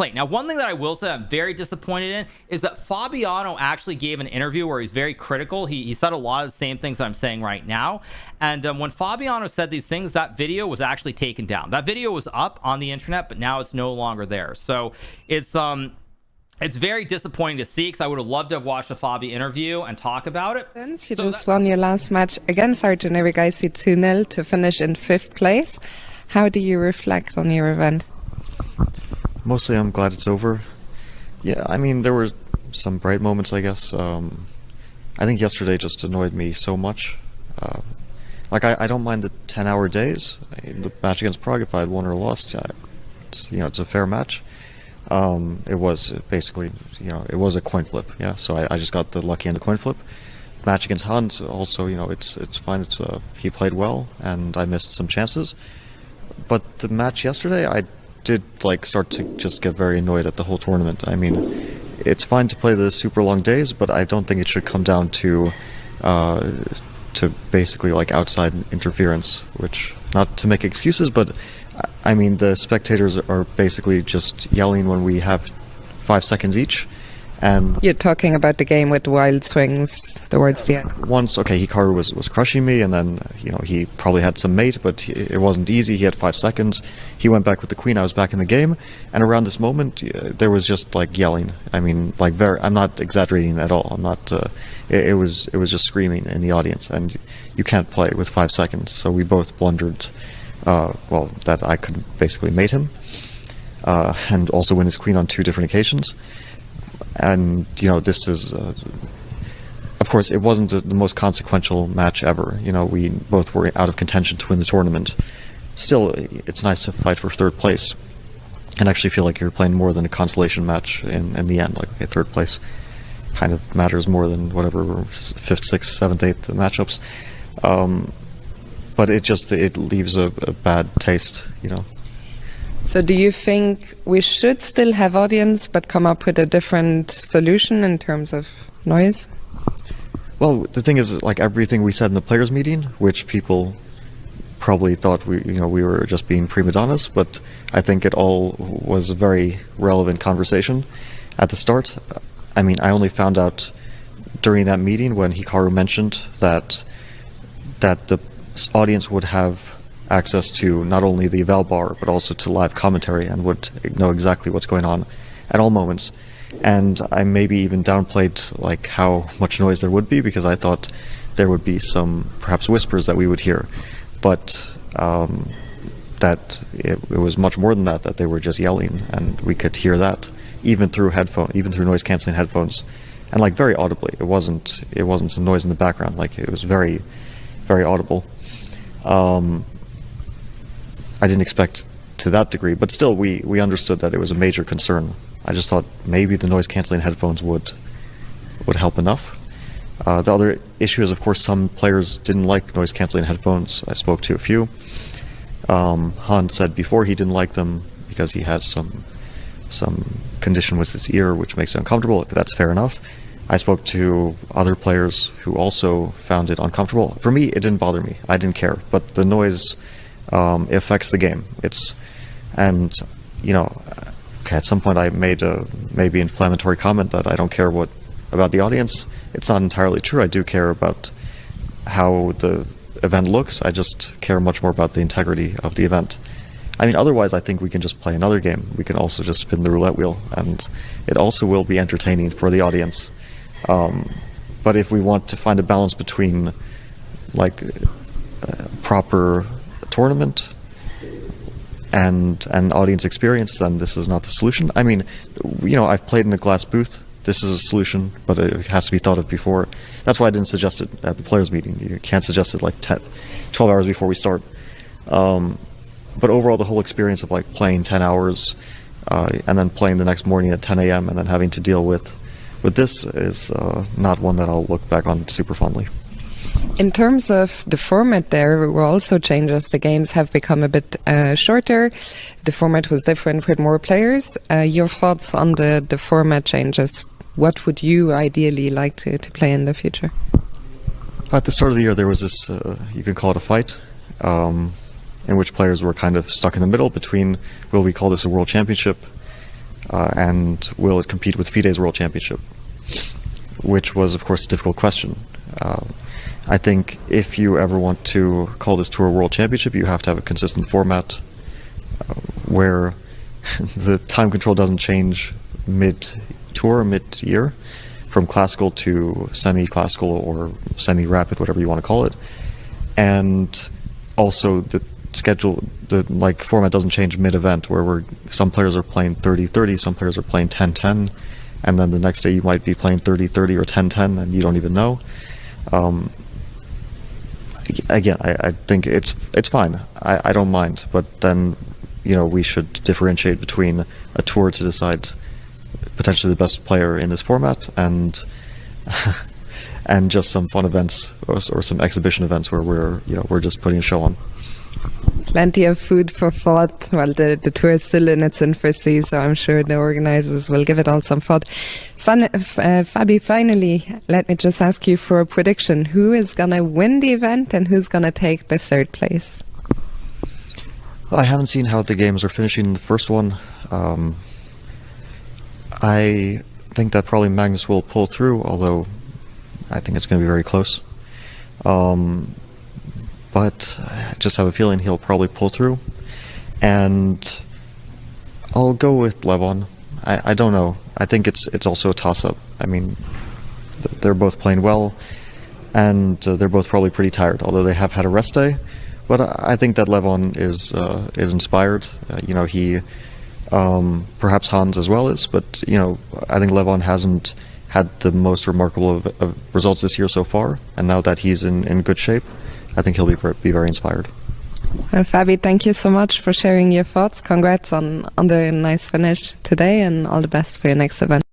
play. Now, one thing that I will say I'm very disappointed in is that Fabiano actually gave an interview where he's very critical. He said a lot of the same things that I'm saying right now. And when Fabiano said these things, that video was actually taken down. That video was up on the internet, but now it's no longer there. So it's very disappointing to see, because I would have loved to have watched the Fabi interview and talk about it. You just won your last match against Eredivisie 2-0 to finish in 5th place. How do you reflect on your event? Mostly I'm glad it's over. Yeah, I mean, there were some bright moments, I guess. I think yesterday just annoyed me so much. I don't mind the 10-hour days. The match against Prague, if I had won or lost, it's a fair match. It was basically, it was a coin flip, yeah. So I just got the lucky end of coin flip. Match against Hans, also, it's fine. He played well, and I missed some chances. But the match yesterday, I did start to just get very annoyed at the whole tournament. I mean, it's fine to play the super long days, but I don't think it should come down to basically outside interference. Which, not to make excuses, but I mean, the spectators are basically just yelling when we have 5 seconds each. And you're talking about the game with wild swings towards the end. Once, Hikaru was crushing me, and then, he probably had some mate, but it wasn't easy. He had 5 seconds. He went back with the queen. I was back in the game. And around this moment, there was just, yelling. I mean, I'm not exaggerating at all. I'm not, it was just screaming in the audience. And you can't play with 5 seconds. So we both blundered, that I could basically mate him. And also win his queen on 2 different occasions. And, this is, of course, it wasn't the most consequential match ever. We both were out of contention to win the tournament. Still, it's nice to fight for 3rd place and actually feel like you're playing more than a consolation match in the end. 3rd place kind of matters more than whatever 5th, 6th, 7th, 8th matchups. But it leaves a bad taste, So do you think we should still have audience but come up with a different solution in terms of noise? Well, the thing is, everything we said in the players' meeting, which people probably thought we were just being prima donnas, but I think it all was a very relevant conversation at the start. I mean, I only found out during that meeting when Hikaru mentioned that the audience would have access to not only the eval bar but also to live commentary and would know exactly what's going on at all moments. And I maybe even downplayed how much noise there would be, because I thought there would be some perhaps whispers that we would hear, but that it was much more than that they were just yelling, and we could hear that even through noise canceling headphones, and very audibly. It wasn't some noise in the background. It was very, very audible. I didn't expect to that degree, but still we understood that it was a major concern. I just thought maybe the noise-canceling headphones would help enough. The other issue is, of course, some players didn't like noise-canceling headphones. I spoke to a few. Hans said before he didn't like them because he has some condition with his ear which makes it uncomfortable. That's fair enough. I spoke to other players who also found it uncomfortable. For me, it didn't bother me. I didn't care. But the noise affects the game. At some point I made a maybe inflammatory comment that I don't care about the audience. It's not entirely true. I do care about how the event looks. I just care much more about the integrity of the event. I mean, otherwise I think we can just play another game. We can also just spin the roulette wheel, and it also will be entertaining for the audience. But if we want to find a balance between proper tournament and audience experience, then this is not the solution. I mean, I've played in a glass booth. This is a solution, but it has to be thought of before. That's why I didn't suggest it at the players' meeting. You can't suggest it 12 hours before we start. But overall, the whole experience of playing 10 hours and then playing the next morning at 10 a.m. and then having to deal with this is not one that I'll look back on super fondly. In terms of the format, there were also changes. The games have become a bit shorter. The format was different with more players. Your thoughts on the format changes? What would you ideally like to play in the future? At the start of the year, there was this, you can call it a fight, in which players were kind of stuck in the middle between, will we call this a world championship? and will it compete with FIDE's World Championship? Which was, of course, a difficult question. I think if you ever want to call this tour a World Championship, you have to have a consistent format where the time control doesn't change mid-tour, mid-year, from classical to semi-classical or semi-rapid, whatever you want to call it. And also the schedule, the format doesn't change mid-event, where some players are playing 30-30, some players are playing 10-10, and then the next day you might be playing 30-30 or 10-10, and you don't even know. Again, I think it's fine. I don't mind, but then we should differentiate between a tour to decide potentially the best player in this format and just some fun events or some exhibition events where we're just putting a show on. Plenty of food for thought. Well, the tour is still in its infancy, so I'm sure the organisers will give it all some thought. Fabi, finally, let me just ask you for a prediction. Who is going to win the event and who's going to take the third place? I haven't seen how the games are finishing in the first one. I think that probably Magnus will pull through, although I think it's going to be very close. But I just have a feeling he'll probably pull through. And I'll go with Levon. I don't know. I think it's also a toss-up. I mean, they're both playing well, and they're both probably pretty tired, although they have had a rest day. But I think that Levon is inspired. He perhaps Hans as well is, but I think Levon hasn't had the most remarkable of results this year so far, and now that he's in good shape, I think he'll be very inspired. Well, Fabi, thank you so much for sharing your thoughts. Congrats on the nice finish today, and all the best for your next event.